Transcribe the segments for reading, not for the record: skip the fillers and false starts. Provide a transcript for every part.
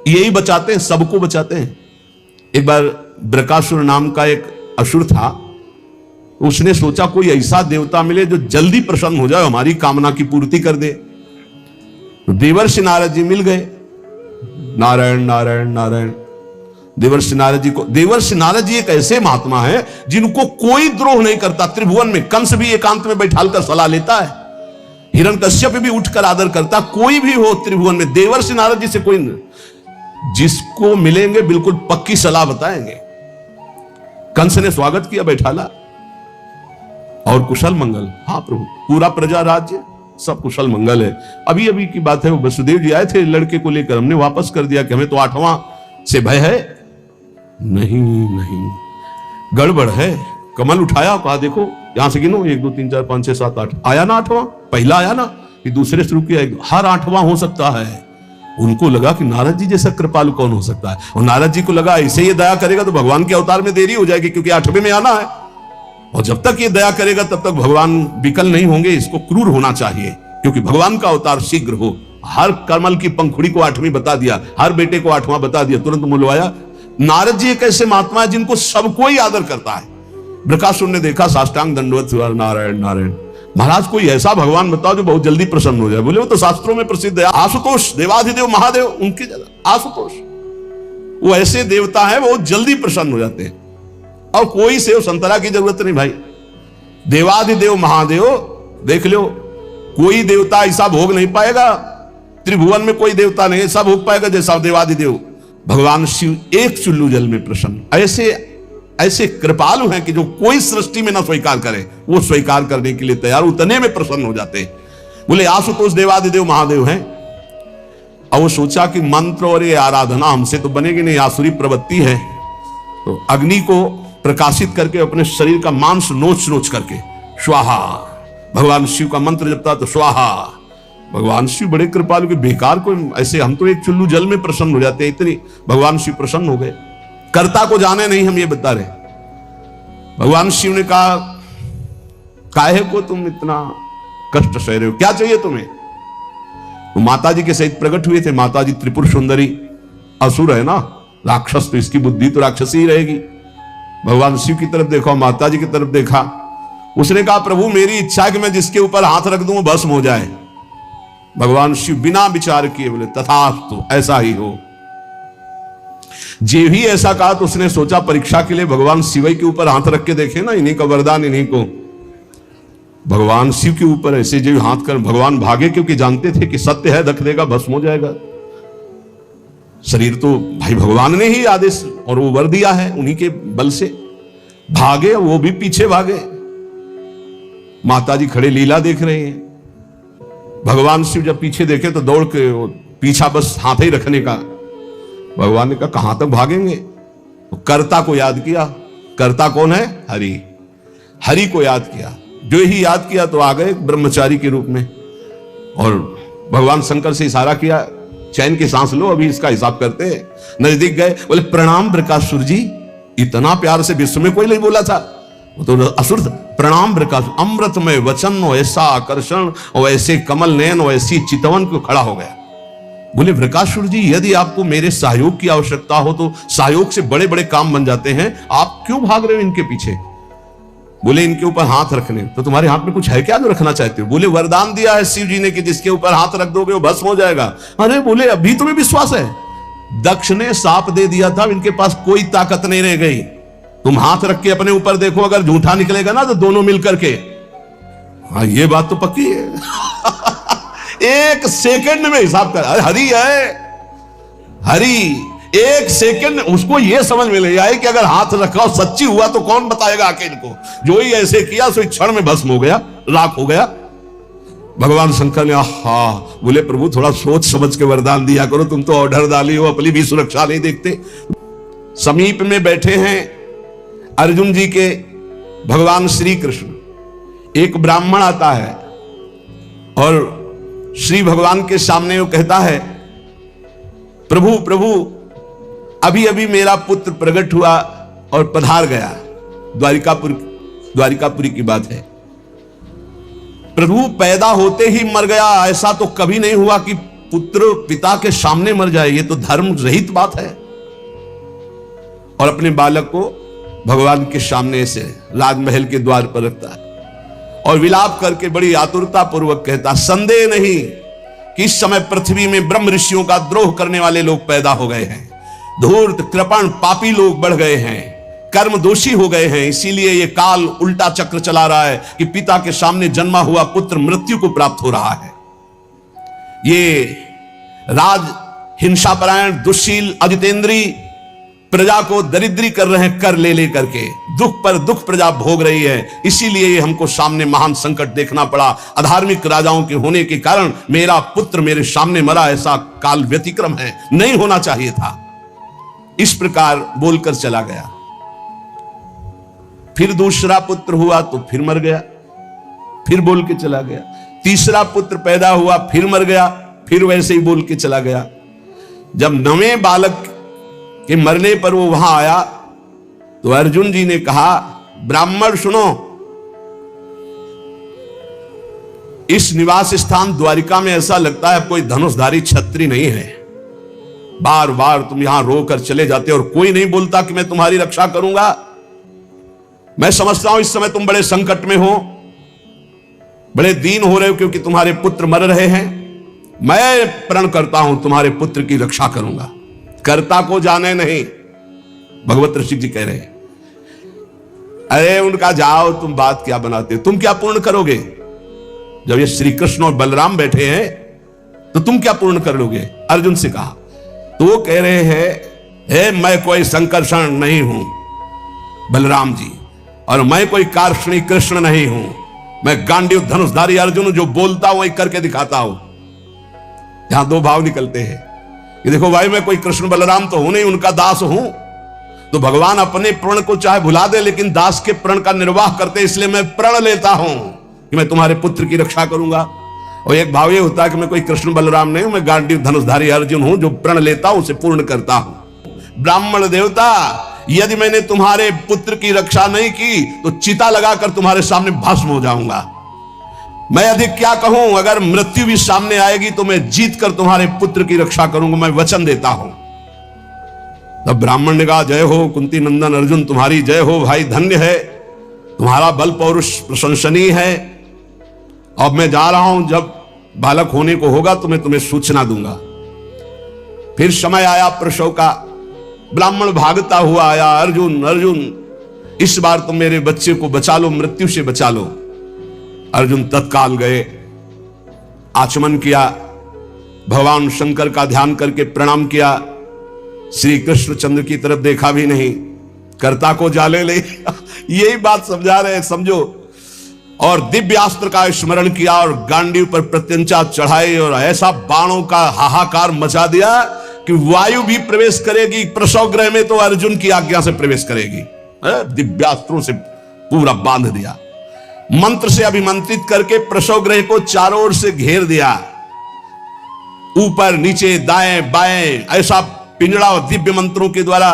यही बचाते हैं, सबको बचाते हैं। एक बार बृकासुर नाम का एक असुर था, उसने सोचा कोई ऐसा देवता मिले जो जल्दी प्रसन्न हो जाए, हमारी कामना की पूर्ति कर दे। तो देवर्षि नारद जी मिल गए। नारायण नारायण नारायण। देवर्षि नारद जी को, देवर्षि नारद जी एक ऐसे महात्मा है जिनको कोई द्रोह नहीं करता। त्रिभुवन में कंस भी एकांत में बैठालकर सलाह लेता है, हिरण्यकश्यप भी उठकर आदर करता। कोई भी हो त्रिभुवन में, देवर्षि नारद जी से कोई नहीं, जिसको मिलेंगे बिल्कुल पक्की सलाह बताएंगे। कंस ने स्वागत किया, बैठाला और कुशल मंगल। हाँ प्रभु, पूरा प्रजा राज्य सब कुशल मंगल है। अभी अभी की बात है, वो वसुदेव जी आए थे लड़के को लेकर, हमने वापस कर दिया कि हमें तो 8वां से भय है। नहीं नहीं, गड़बड़ है। कमल उठाया, कहा देखो यहां से गिनो, 1 2 3 4 5 6 7 8, आया ना 8वां? पहला आया ना, कि दूसरे शुरू किया, हर 8वां हो सकता है। उनको लगा कि नारद जी जैसा कृपालु कौन हो सकता है, और नारद जी को लगा ऐसे ये दया करेगा तो भगवान के अवतार में देरी हो जाएगी, क्योंकि 8वें में आना है, और जब तक ये दया करेगा तब तक भगवान विकल नहीं होंगे, इसको क्रूर होना चाहिए, क्योंकि भगवान का अवतार शीघ्र हो। हर कमल की पंखुड़ी को 8वीं बता दिया, हर बेटे को 8वां बता दिया, तुरंत मुलवाया। नारद जी एक ऐसे महात्मा है जिनको सबको ही आदर करता है। बृकासुर ने देखा, साष्टांग दंडवत हुआ, नारायण नारायण। महाराज कोई ऐसा भगवान बताओ जो बहुत जल्दी प्रसन्न हो जाए। बोले वो तो शास्त्रों में प्रसिद्ध है, आशुतोष, देवाधिदेव महादेव, उनके आशुतोष, वो ऐसे देवता है बहुत जल्दी प्रसन्न हो जाते हैं, और कोई सेव संतरा की जरूरत नहीं भाई। देवाधिदेव महादेव देख लो, कोई देवता ऐसा भोग नहीं पाएगा, त्रिभुवन में कोई देवता नहीं ऐसा भोग पाएगा जैसा देवाधिदेव भगवान शिव एक चुल्लू जल में प्रसन्न। ऐसे ऐसे कृपालु हैं कि जो कोई सृष्टि में ना स्वीकार करे, वो स्वीकार करने के लिए तैयार, उतने में प्रसन्न हो जाते हैं। बोले आशुतोष देवाधिदेव महादेव हैं। और वो सोचा कि मंत्र और ये आराधना हमसे तो बनेगी नहीं, आसुरी प्रवृत्ति है। तो अग्नि को प्रकाशित करके अपने शरीर का मांस नोच नोच करके स्वाहा, भगवान शिव का मंत्र जपता तो स्वाहा। भगवान शिव बड़े कृपालु के, बेकार को ऐसे, हम तो एक चुल्लू जल में प्रसन्न हो जाते हैं, इतनी भगवान शिव प्रसन्न हो गए। कर्ता को जाने नहीं, हम ये बता रहे। भगवान शिव ने कहा, काहे को तुम इतना कष्ट सह रहे हो, क्या चाहिए तुम्हें? तो माता जी के सहित प्रकट हुए थे। माता जी त्रिपुर सुंदरी, असुर है ना, राक्षस, तो इसकी बुद्धि तो राक्षसी ही रहेगी। भगवान शिव की तरफ देखा, माता जी की तरफ देखा। उसने कहा, प्रभु मेरी इच्छा है कि मैं जिसके ऊपर हाथ रख दूं वो भस्म हो जाए। भगवान शिव बिना विचार किए बोले, तथास्तु, ऐसा ही हो। जे भी ऐसा कहा तो उसने सोचा परीक्षा के लिए भगवान शिव के ऊपर हाथ रख के देखे ना, इन्हीं का वरदान इन्हीं को। भगवान शिव के ऊपर ऐसे जो हाथ कर भगवान भागे, क्योंकि जानते थे कि सत्य है, रख देगा भस्म हो जाएगा। शरीर तो भाई भगवान ने ही आदेश और वो वर दिया है, उन्हीं के बल से भागे, वो भी पीछे भागे। माता जी खड़े लीला देख रहे हैं। भगवान शिव जब पीछे देखे तो दौड़ के पीछा बस हाथ ही रखने का। भगवान ने कहा कहां तक भागेंगे? तो कर्ता को याद किया। कर्ता कौन है? हरि। हरि को याद किया। जो ही याद किया तो आ गए ब्रह्मचारी के रूप में, और भगवान शंकर से इशारा किया, चैन की सांस लो, अभी इसका हिसाब करते हैं। नजदीक गए, बोले प्रणाम बृकासुर जी। इतना प्यार से विश्व में कोई नहीं बोला था, वो तो असुर था। प्रणाम बृकासुर, अमृतमय वचन और ऐसा आकर्षण और ऐसे कमल नयन और ऐसी चितवन को खड़ा हो गया। बोले बृकासुर जी, यदि आपको मेरे सहयोग की आवश्यकता हो तो सहयोग से बड़े बड़े काम बन जाते हैं, आप क्यों भाग रहे हो इनके पीछे? बोले इनके ऊपर हाथ रखने, तो तुम्हारे हाथ में कुछ है क्या जो रखना चाहते हो? बोले वरदान दिया है शिव जी ने कि जिसके ऊपर हाथ रख दोगे वो भस्म हो जाएगा। अरे बोले अभी तुम्हें विश्वास है? दक्ष ने साप दे दिया था, इनके पास कोई ताकत नहीं रह गई। तुम हाथ रख के अपने ऊपर देखो, अगर झूठा निकलेगा ना तो दोनों मिलकर के। हाँ ये बात तो पक्की है। एक सेकंड में हिसाब कर, हरि है हरि। एक सेकंड उसको यह समझ में ले आए कि अगर हाथ रखा सच्ची हुआ तो कौन बताएगा आके इनको। जो ही ऐसे किया सो क्षण में भस्म हो गया, राख हो गया। भगवान शंकर ने आहा, बोले प्रभु थोड़ा सोच समझ के वरदान दिया करो, तुम तो ऑर्डर डाली हो, अपनी भी सुरक्षा नहीं देखते। समीप में बैठे हैं अर्जुन जी के भगवान श्री कृष्ण। एक ब्राह्मण आता है और श्री भगवान के सामने वो कहता है, प्रभु प्रभु अभी अभी मेरा पुत्र प्रकट हुआ और पधार गया। द्वारिकापुरी की बात है। प्रभु पैदा होते ही मर गया, ऐसा तो कभी नहीं हुआ कि पुत्र पिता के सामने मर जाए, ये तो धर्म रहित बात है। और अपने बालक को भगवान के सामने से राजमहल के द्वार पर रखता है और विलाप करके बड़ी आतुरता पूर्वक कहता, संदेह नहीं कि इस समय पृथ्वी में ब्रह्म ऋषियों का द्रोह करने वाले लोग पैदा हो गए हैं, धूर्त कृपण पापी लोग बढ़ गए हैं, कर्म दोषी हो गए हैं। इसीलिए ये काल उल्टा चक्र चला रहा है कि पिता के सामने जन्मा हुआ पुत्र मृत्यु को प्राप्त हो रहा है। ये राज हिंसापरायण दुश्शील अजितेंद्री प्रजा को दरिद्री कर रहे हैं, कर ले ले करके दुख पर दुख प्रजा भोग रही है। इसीलिए ये हमको सामने महान संकट देखना पड़ा। अधार्मिक राजाओं के होने के कारण मेरा पुत्र मेरे सामने मरा, ऐसा काल व्यतिक्रम है, नहीं होना चाहिए था। इस प्रकार बोलकर चला गया। फिर दूसरा पुत्र हुआ तो फिर मर गया, फिर बोल के चला गया। तीसरा पुत्र पैदा हुआ, फिर मर गया, फिर वैसे ही बोल के चला गया। जब नवें बालक के मरने पर वो वहां आया तो अर्जुन जी ने कहा, ब्राह्मण सुनो, इस निवास स्थान द्वारिका में ऐसा लगता है कोई धनुषधारी छत्री नहीं है। बार बार तुम यहां रोकर चले जाते और कोई नहीं बोलता कि मैं तुम्हारी रक्षा करूंगा। मैं समझता हूं इस समय तुम बड़े संकट में हो, बड़े दीन हो रहे हो क्योंकि तुम्हारे पुत्र मर रहे हैं। मैं प्रण करता हूं तुम्हारे पुत्र की रक्षा करूंगा, कर्ता को जाने नहीं। भगवत ऋषि जी कह रहे हैं, अरे उनका जाओ, तुम बात क्या बनाते हो, तुम क्या पूर्ण करोगे? जब ये श्री कृष्ण और बलराम बैठे हैं तो तुम क्या पूर्ण कर लोगे? अर्जुन से कहा तो वो कह रहे हैं, मैं कोई संकर्षण नहीं हूं बलराम जी, और मैं कोई कार्षणी कृष्ण नहीं हूं। मैं गांडीव धनुषधारी अर्जुन, जो बोलता हूं वही करके दिखाता हूं। यहां दो भाव निकलते हैं कि देखो भाई, मैं कोई कृष्ण बलराम तो हूं नहीं, उनका दास हूं। तो भगवान अपने प्रण को चाहे भुला दे, लेकिन दास के प्रण का निर्वाह करते, इसलिए मैं प्रण लेता हूं कि मैं तुम्हारे पुत्र की रक्षा करूंगा। और एक भाव ये होता है कि मैं कोई कृष्ण बलराम नहीं हूं, मैं गांडीव धनुषधारी अर्जुन हूं, जो प्रण लेता हूं उसे पूर्ण करता हूं। ब्राह्मण देवता, यदि मैंने तुम्हारे पुत्र की रक्षा नहीं की तो चिता लगाकर तुम्हारे सामने भस्म हो जाऊंगा। मैं अधिक क्या कहूं, अगर मृत्यु भी सामने आएगी तो मैं जीत कर तुम्हारे पुत्र की रक्षा करूंगा, मैं वचन देता हूं। तब ब्राह्मण ने कहा, जय हो कुंती नंदन अर्जुन, तुम्हारी जय हो भाई, धन्य है, तुम्हारा बल पौरुष प्रशंसनीय है। अब मैं जा रहा हूं, जब बालक होने को होगा तो मैं तुम्हें सूचना दूंगा। फिर समय आया प्रसव का, ब्राह्मण भागता हुआ आया, अर्जुन अर्जुन, इस बार तुम मेरे बच्चे को बचा लो, मृत्यु से बचा लो। अर्जुन तत्काल गए, आचमन किया, भगवान शंकर का ध्यान करके प्रणाम किया, श्री कृष्णचंद्र की तरफ देखा भी नहीं, कर्ता को जाले ले यही बात समझा रहे हैं, समझो। और दिव्यास्त्र का स्मरण किया और गांडीव पर प्रत्यंचा चढ़ाई और ऐसा बाणों का हाहाकार मचा दिया कि वायु भी प्रवेश करेगी प्रसव गृह में तो अर्जुन की आज्ञा से प्रवेश करेगी। दिव्यास्त्रों से पूरा बांध दिया, मंत्र से अभिमंत्रित करके प्रसव गृह को चारों ओर से घेर दिया, ऊपर नीचे दाएं बाएं, ऐसा पिंजड़ा और दिव्य मंत्रों के द्वारा।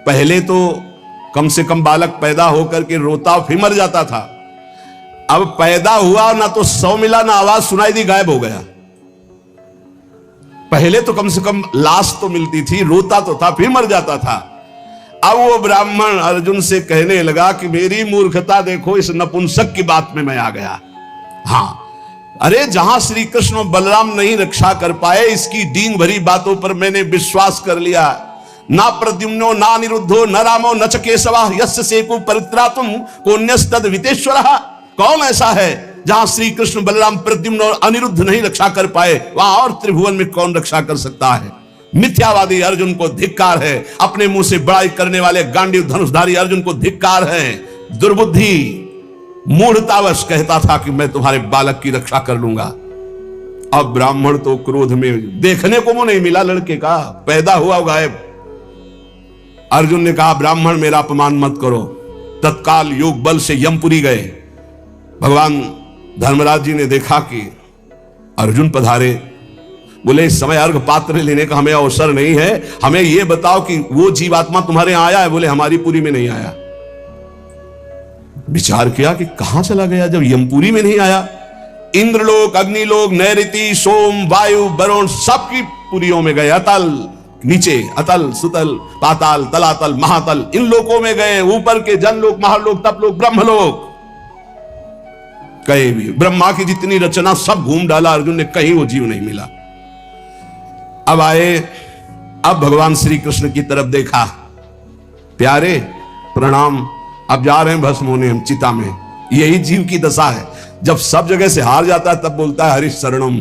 पहले तो कम से कम बालक पैदा होकर के रोता फिर मर जाता था, अब पैदा हुआ ना तो सौ मिला ना आवाज सुनाई दी, गायब हो गया। पहले तो कम से कम लाश तो मिलती थी, रोता तो था फिर मर जाता था। अब वो ब्राह्मण अर्जुन से कहने लगा कि मेरी मूर्खता देखो, इस नपुंसक की बात में मैं आ गया। हाँ, अरे जहां श्री कृष्ण और बलराम नहीं रक्षा कर पाए, इसकी डींग भरी बातों पर मैंने विश्वास कर लिया। ना प्रद्युम्नो ना अनिरुद्धो न रामो न च केशवा यस्य सेको परित्रातुम कोन्यस्तद वितेश्वरः। कौन ऐसा है जहां श्री कृष्ण बलराम प्रद्युम्न और अनिरुद्ध नहीं रक्षा कर पाए, वहां और त्रिभुवन में कौन रक्षा कर सकता है? मिथ्यावादी अर्जुन को धिक्कार है, अपने मुंह से बड़ाई करने वाले गांडीव धनुषधारी अर्जुन को धिक्कार है। दुर्बुद्धि मूढ़तावश कहता था कि मैं तुम्हारे बालक की रक्षा कर लूंगा। अब ब्राह्मण तो क्रोध में, देखने को मुंह नहीं मिला लड़के का, पैदा हुआ गायब। अर्जुन ने कहा, ब्राह्मण मेरा अपमान मत करो। तत्काल योग बल से यमपुरी गए। भगवान धर्मराज जी ने देखा कि अर्जुन पधारे, बोले इस समय अर्घ पात्र लेने का हमें अवसर नहीं है, हमें यह बताओ कि वो जीवात्मा तुम्हारे यहां आया है? बोले हमारी पुरी में नहीं आया। विचार किया कि कहां चला गया, जब यमपुरी में नहीं आया इंद्रलोक, अग्निलोक, नैऋति, सोम, वायु, वरुण सबकी पुरियों में गए। अतल नीचे, अतल, सुतल, पाताल, तलातल, महातल, इन लोकों में गए। ऊपर के जनलोक, महालोक, तपलोक, ब्रह्मलोक, कहीं भी ब्रह्मा की जितनी रचना सब घूम डाला अर्जुन ने, कहीं वो जीव नहीं मिला। अब आए, अब भगवान श्री कृष्ण की तरफ देखा, प्यारे प्रणाम, अब जा रहे हैं भस्म होने हम चिता में। यही जीव की दशा है, जब सब जगह से हार जाता है तब बोलता है हरिश शरणम।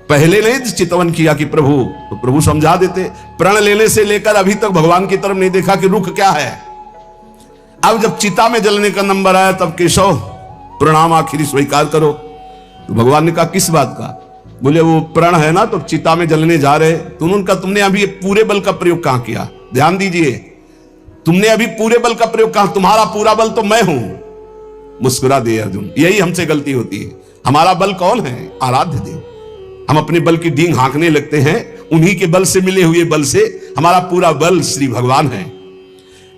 पहले नहीं चितवन किया कि प्रभु, तो प्रभु समझा देते। प्रण लेने से लेकर अभी तक भगवान की तरफ नहीं देखा कि रुख क्या है। अब जब चिता में जलने का नंबर आया तब केशव प्रणाम आखिरी स्वीकार करो। तो भगवान ने कहा किस बात का? बोले वो प्रण है ना, तो चिता में जलने जा रहे। तो उनका तुमने अभी पूरे बल का प्रयोग कहां किया? ध्यान दीजिए, तुमने अभी पूरे बल का प्रयोग कहां? तुम्हारा पूरा बल तो मैं हूं। मुस्कुरा दिए अर्जुन, यही हमसे गलती होती है। हमारा बल कौन है? आराध्य देव। हम अपने बल की डींग हाँकने लगते हैं, उन्हीं के बल से मिले हुए बल से हमारा पूरा बल श्री भगवान है।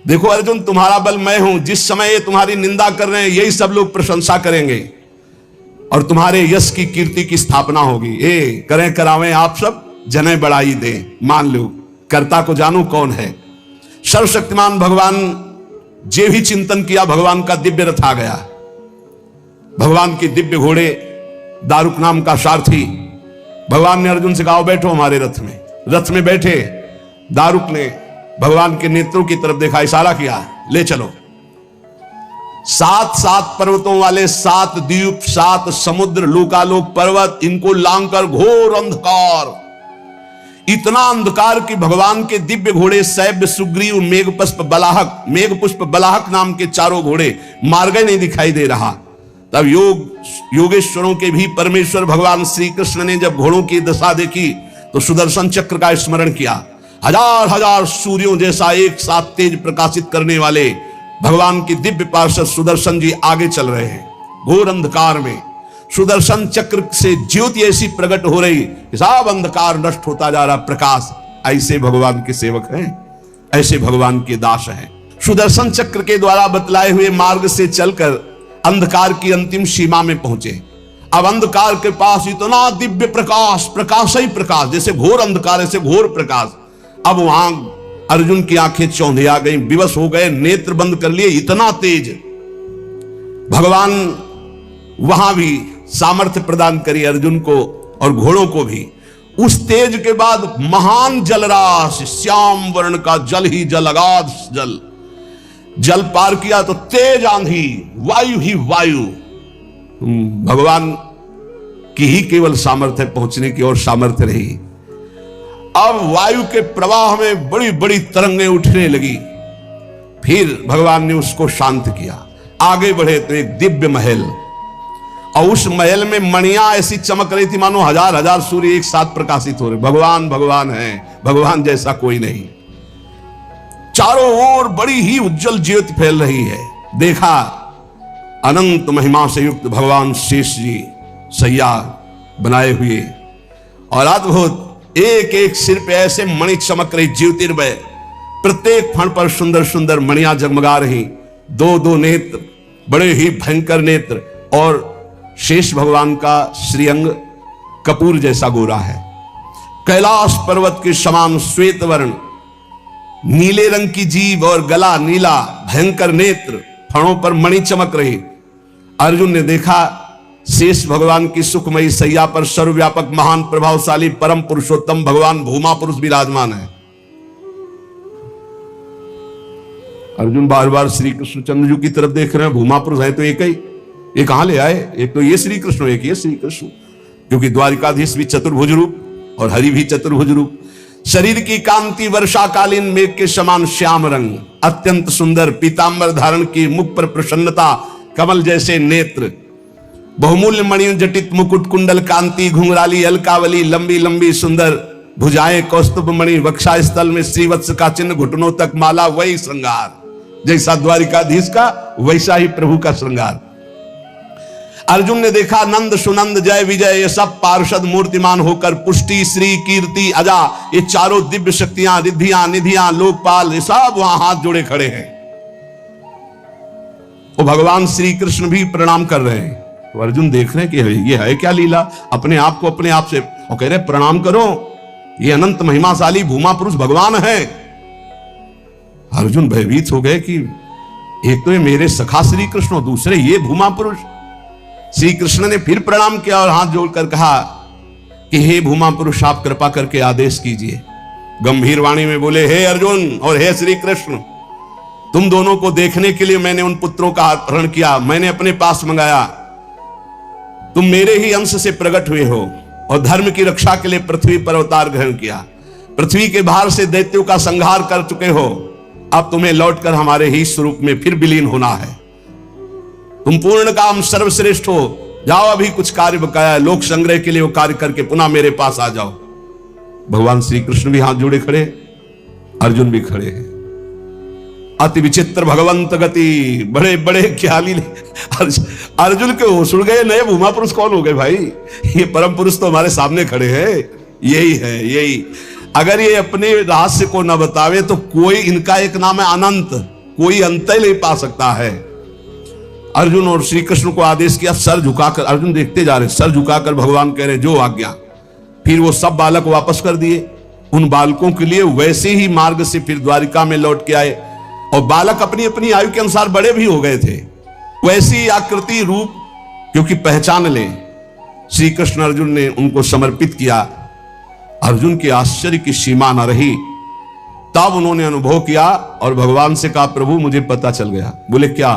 देखो अर्जुन, तुम्हारा बल मैं हूं। जिस समय ये तुम्हारी निंदा कर रहे हैं यही सब लोग प्रशंसा करेंगे और तुम्हारे यश की कीर्ति की स्थापना होगी। ए करें करावें आप सब, जने बढ़ाई दे, मान लो कर्ता को जानू कौन है। सर्वशक्तिमान भगवान जे भी चिंतन किया, भगवान का दिव्य रथ आ गया। भगवान के दिव्य घोड़े, दारुक नाम का सारथी। भगवान ने अर्जुन से कहा बैठो हमारे रथ में। रथ में बैठे, दारुक ने भगवान के नेत्रों की तरफ देखा, इशारा किया, ले चलो। 7 पर्वतों वाले 7 द्वीप, 7 समुद्र, लोकालोक पर्वत, इनको लांघकर घोर अंधकार, इतना अंधकार कि भगवान के दिव्य घोड़े सैब्य, सुग्रीव, मेघपुष्प बलाहक नाम के चारों घोड़े मार्ग नहीं दिखाई दे रहा। तब योगेश्वरों के भी परमेश्वर भगवान श्री कृष्ण ने जब घोड़ों की दशा देखी तो सुदर्शन चक्र का स्मरण किया। हजार हजार सूर्यों जैसा एक साथ तेज प्रकाशित करने वाले भगवान की दिव्य पार्षद सुदर्शन जी आगे चल रहे हैं। घोर अंधकार में सुदर्शन चक्र से ज्योति ऐसी प्रकट हो रही, सब अंधकार नष्ट होता जा रहा, प्रकाश। ऐसे भगवान के सेवक हैं, ऐसे भगवान के दास हैं। सुदर्शन चक्र के द्वारा बतलाए हुए मार्ग से चलकर अंधकार की अंतिम सीमा में पहुंचे। अब अंधकार के पास इतना दिव्य प्रकाश, प्रकाश ही प्रकाश, जैसे घोर अंधकार ऐसे घोर प्रकाश। अब वहां अर्जुन की आंखें चौंधिया गई, विवश हो गए, नेत्र बंद कर लिए, इतना तेज। भगवान वहां भी सामर्थ्य प्रदान करी अर्जुन को और घोड़ों को भी। उस तेज के बाद महान जलराशि, श्याम वर्ण का जल ही जल, अगाध जल, जल पार किया तो तेज आंधी, वायु ही वायु। भगवान की ही केवल सामर्थ्य पहुंचने की और सामर्थ्य रही। अब वायु के प्रवाह में बड़ी बड़ी तरंगें उठने लगी। फिर भगवान ने उसको शांत किया। आगे बढ़े तो एक दिव्य महल, और उस महल में मणियां ऐसी चमक रही थी मानो हजार हजार सूर्य एक साथ प्रकाशित हो रहे। भगवान भगवान है, भगवान जैसा कोई नहीं। चारों ओर बड़ी ही उज्जवल ज्योति फैल रही है। देखा अनंत महिमा से युक्त भगवान शेष जी सैया बनाए हुए, और अद्भुत एक एक सिर पे ऐसे मणि चमक रही, ज्योतिर्मय। प्रत्येक फण पर सुंदर सुंदर मणियां जगमगा रही। 2-2 नेत्र, बड़े ही भयंकर नेत्र, और शेष भगवान का श्रीअंग कपूर जैसा गोरा है। कैलाश पर्वत के समान श्वेत वर्ण, नीले रंग की जीभ और गला नीला, भयंकर नेत्र, फणों पर मणि चमक रही। अर्जुन ने देखा शेष भगवान की सुखमयी सैया पर सर्वव्यापक महान प्रभावशाली परम पुरुषोत्तम भगवान भूमा पुरुष विराजमान है। अर्जुन बार बार श्री कृष्ण चंद्र जी की तरफ देख रहे हैं। भूमा पुरुष है तो एक ही, ये कहां ले आए? एक तो ये श्री कृष्ण, एक ये श्री कृष्ण, क्योंकि द्वारिकाधीश भी चतुर्भुज रूप और हरि भी चतुर्भुज रूप। शरीर की कांति वर्षाकालीन मेघ के समान श्याम रंग, अत्यंत सुंदर पीतांबर धारण की, मुख पर प्रसन्नता, कमल जैसे नेत्र, बहुमूल्य मणियों जटित मुकुट, कुंडल कांति, घुंघराली अलकावली, लंबी लंबी सुंदर भुजाएं, कौस्तुभ मणि, वक्षा स्थल में श्रीवत्स का चिन्ह, घुटनों तक माला। वही श्रृंगार जैसा द्वारिकाधीश का, वैसा ही प्रभु का श्रृंगार। अर्जुन ने देखा नंद सुनंद जय विजय ये सब पार्षद मूर्तिमान होकर, पुष्टि श्री कीर्ति अजा, ये चारों दिव्य शक्तियां, रिद्धियां निधियां, लोकपाल, ये सब वहां हाथ जोड़े खड़े हैं। वो भगवान श्री कृष्ण भी प्रणाम कर रहे हैं। तो अर्जुन देख रहे हैं कि ये है क्या लीला, अपने आप को अपने आप से, और कह रहे प्रणाम करो, ये अनंत महिमाशाली भूमा पुरुष भगवान है। अर्जुन भयभीत हो गए कि एक तो ये मेरे सखा श्री कृष्ण और दूसरे ये भूमा पुरुष। श्री कृष्ण ने फिर प्रणाम किया और हाथ जोड़कर कहा कि हे भूमा पुरुष, आप कृपा करके आदेश कीजिए। गंभीर वाणी में बोले, हे अर्जुन और हे श्री कृष्ण, तुम दोनों को देखने के लिए मैंने उन पुत्रों का अपहरण किया, मैंने अपने पास मंगाया। तुम मेरे ही अंश से प्रकट हुए हो और धर्म की रक्षा के लिए पृथ्वी पर अवतार ग्रहण किया। पृथ्वी के भार से दैत्यों का संहार कर चुके हो, अब तुम्हें लौटकर हमारे ही स्वरूप में फिर विलीन होना है। तुम पूर्ण काम सर्वश्रेष्ठ हो, जाओ अभी कुछ कार्य बकाया है, लोक संग्रह के लिए वो कार्य करके पुनः मेरे पास आ जाओ। भगवान श्री कृष्ण भी हाथ जोड़े खड़े, अर्जुन भी खड़े हैं। अति विचित्र भगवंत गति, बड़े बड़े ख्याली। अर्जुन के होश उड़ गए, नए भूमा पुरुष कौन हो गए भाई, ये परम पुरुष तो हमारे सामने खड़े हैं, यही है यही। अगर ये अपने रहस्य को न बतावे तो कोई, इनका एक नाम है अनंत, कोई अंत ही नहीं पा सकता है। अर्जुन और श्री कृष्ण को आदेश किया, सर झुकाकर, अर्जुन देखते जा रहे, सर झुकाकर भगवान कह रहे जो आज्ञा। फिर वो सब बालक वापस कर दिए। उन बालकों के लिए वैसे ही मार्ग से फिर द्वारिका में लौट के आए, और बालक अपनी अपनी आयु के अनुसार बड़े भी हो गए थे। वैसी आकृति रूप क्योंकि पहचान ले, श्री कृष्ण अर्जुन ने उनको समर्पित किया। अर्जुन के आश्चर्य की सीमा न रही। तब उन्होंने अनुभव किया और भगवान से कहा, प्रभु मुझे पता चल गया। बोले क्या?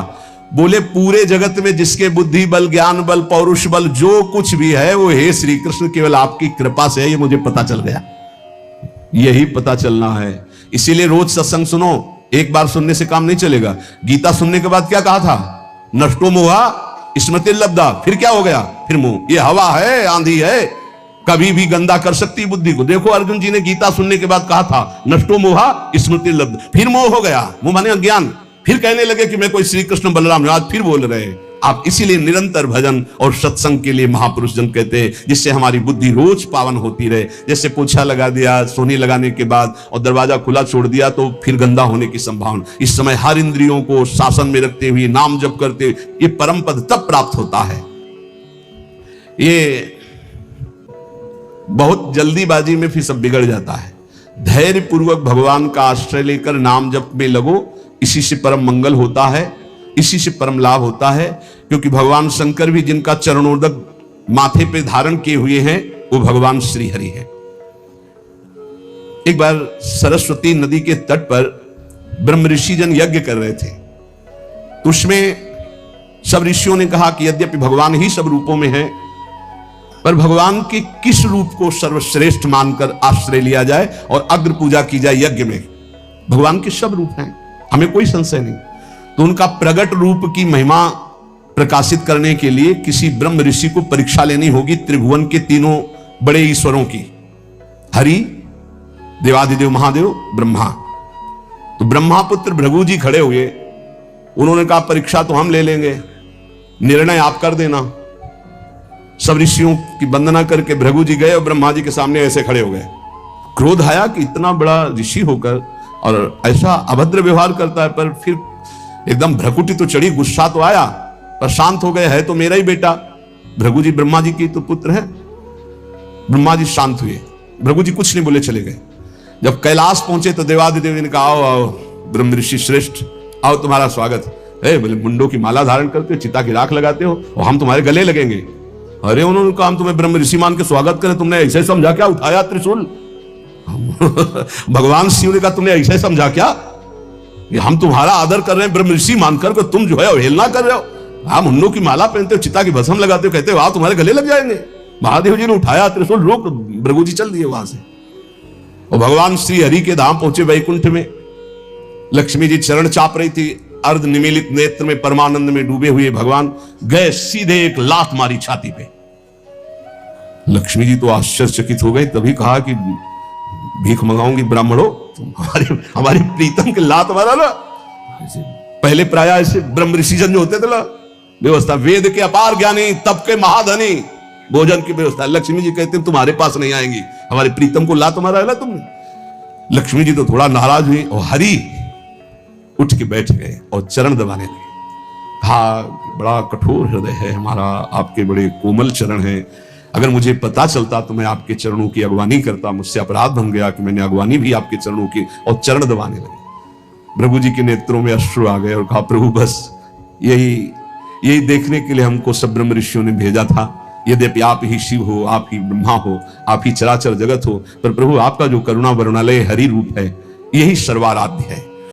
बोले पूरे जगत में जिसके बुद्धि बल, ज्ञान बल, पौरुष बल जो कुछ भी है वो हे श्री कृष्ण केवल आपकी कृपा से है, ये मुझे पता चल गया। यही पता चलना है, इसीलिए रोज सत्संग सुनो। एक बार सुनने से काम नहीं चलेगा। गीता सुनने के बाद क्या कहा था? नष्टो मोहा स्मृति लब्धा। फिर क्या हो गया? फिर मोह। ये हवा है, आंधी है, कभी भी गंदा कर सकती बुद्धि को। देखो अर्जुन जी ने गीता सुनने के बाद कहा था नष्टो मोहा स्मृति लब्ध, फिर मोह हो गया, मोह माने अज्ञान। फिर कहने लगे कि मैं कोई श्री कृष्ण बलराम, आज फिर बोल रहे हैं आप। इसीलिए निरंतर भजन और सत्संग के लिए महापुरुष जन कहते हैं, जिससे हमारी बुद्धि रोज पावन होती रहे। जैसे पोछा लगा दिया, सोनी लगाने के बाद और दरवाजा खुला छोड़ दिया तो फिर गंदा होने की संभावना। इस समय हर इंद्रियों को शासन में रखते हुए नाम जप करते, ये परम पद तब प्राप्त होता है। ये बहुत जल्दीबाजी में फिर सब बिगड़ जाता है। धैर्य पूर्वक भगवान का आश्रय लेकर नाम जप में लगो, इसी से परम मंगल होता है, इसी से परम लाभ होता है। क्योंकि भगवान शंकर भी जिनका चरणोदक माथे पे धारण किए हुए हैं वो भगवान श्री हरि है। एक बार सरस्वती नदी के तट पर ब्रह्म ऋषि जन यज्ञ कर रहे थे, तो उसमें सब ऋषियों ने कहा कि यद्यपि भगवान ही सब रूपों में है, पर भगवान के किस रूप को सर्वश्रेष्ठ मानकर आश्रय लिया जाए और अग्र पूजा की जाए यज्ञ में। भगवान के सब रूप हैं, हमें कोई संशय नहीं। तो उनका प्रगट रूप की महिमा प्रकाशित करने के लिए किसी ब्रह्म ऋषि को परीक्षा लेनी होगी त्रिभुवन के तीनों बड़े ईश्वरों की, हरि, देवादिदेव महादेव, ब्रह्मा। तो ब्रह्मा पुत्र भृगु जी खड़े हुए, उन्होंने कहा परीक्षा तो हम ले लेंगे, निर्णय आप कर देना। सब ऋषियों की वंदना करके भृगु जी गए और ब्रह्मा जी के सामने ऐसे खड़े हो गए। क्रोध आया कि इतना बड़ा ऋषि होकर और ऐसा अभद्र व्यवहार करता है, पर फिर एकदम भ्रकुटी तो चढ़ी, गुस्सा तो आया, पर शांत हो गए, है तो मेरा ही बेटा। भृगु जी ब्रह्मा जी की तो पुत्र है। ब्रह्मा जी शांत हुए, भृगु जी कुछ नहीं बोले, चले गए। जब कैलाश पहुंचे तो देवादिदेव ने कहा, आओ आओ ब्रह्म ऋषि श्रेष्ठ, आओ तुम्हारा स्वागत है। बोले मुंडों की माला धारण करते हो, चिता की राख लगाते हो और हम तुम्हारे गले लगेंगे। अरे उन्होंने कहा हम तुम्हें ब्रह्म ऋषि मान के स्वागत करें, तुमने ऐसे समझा क्या? उठाया त्रिशूल। भगवान शिव ने कहा तुमने ऐसे समझा क्या? ये हम तुम्हारा आदर कर रहे हैं ब्रह्म ऋषि मानकर, को तुम जो है अवहेलना कर रहे हो। आप मुन्नों की माला पहनते हो, चिता की भस्म लगाते हो, कहते हो आप तुम्हारे गले लग जाएंगे। महादेव जी ने उठाया त्रिशूल, रोक, भृगु जी चल दिए वहां से। और भगवान श्री हरि के धाम पहुंचे वैकुंठ में। लक्ष्मी जी चरण चाप रही थी, अर्ध निमीलित नेत्र में परमानंद में डूबे हुए भगवान गए, सीधे एक लात मारी छाती पे। लक्ष्मी जी तो आश्चर्यचकित हो गई, तभी कहा कि भीख मंगाऊंगी ब्राह्मणों, हमारी प्रीतम के लात मारा ना। पहले प्राय ऐसे ब्रह्म ऋषि जन जो होते थे ना, व्यवस्था, वेद के अपार ज्ञानी, तप के महाधनी, भोजन की व्यवस्था। लक्ष्मी जी कहते तुम्हारे पास नहीं आएंगी, हमारी प्रीतम को लात मारा है ना तुमने। लक्ष्मी जी तो थोड़ा नाराज हुई और हरि उठ के बैठ गए और चरण दबाने लगे। कहा बड़ा कठोर हृदय है हमारा, आपके बड़े कोमल चरण हैं, अगर मुझे पता चलता तो मैं आपके चरणों की अगवानी करता, मुझसे अपराध बन गया कि मैंने अगवानी भी आपके चरणों की, और चरण दबाने लगे। प्रभु जी के नेत्रों में अश्रु आ गए और कहा प्रभु बस यही देखने के लिए हमको सब ब्रह्म ऋषियों ने भेजा था। यद्यपि आप ही शिव हो, आप ही ब्रह्मा हो, आप ही चराचर जगत हो, पर प्रभु आपका जो करुणा वरुणालय हरि रूप है यही सर्वाराध्य है।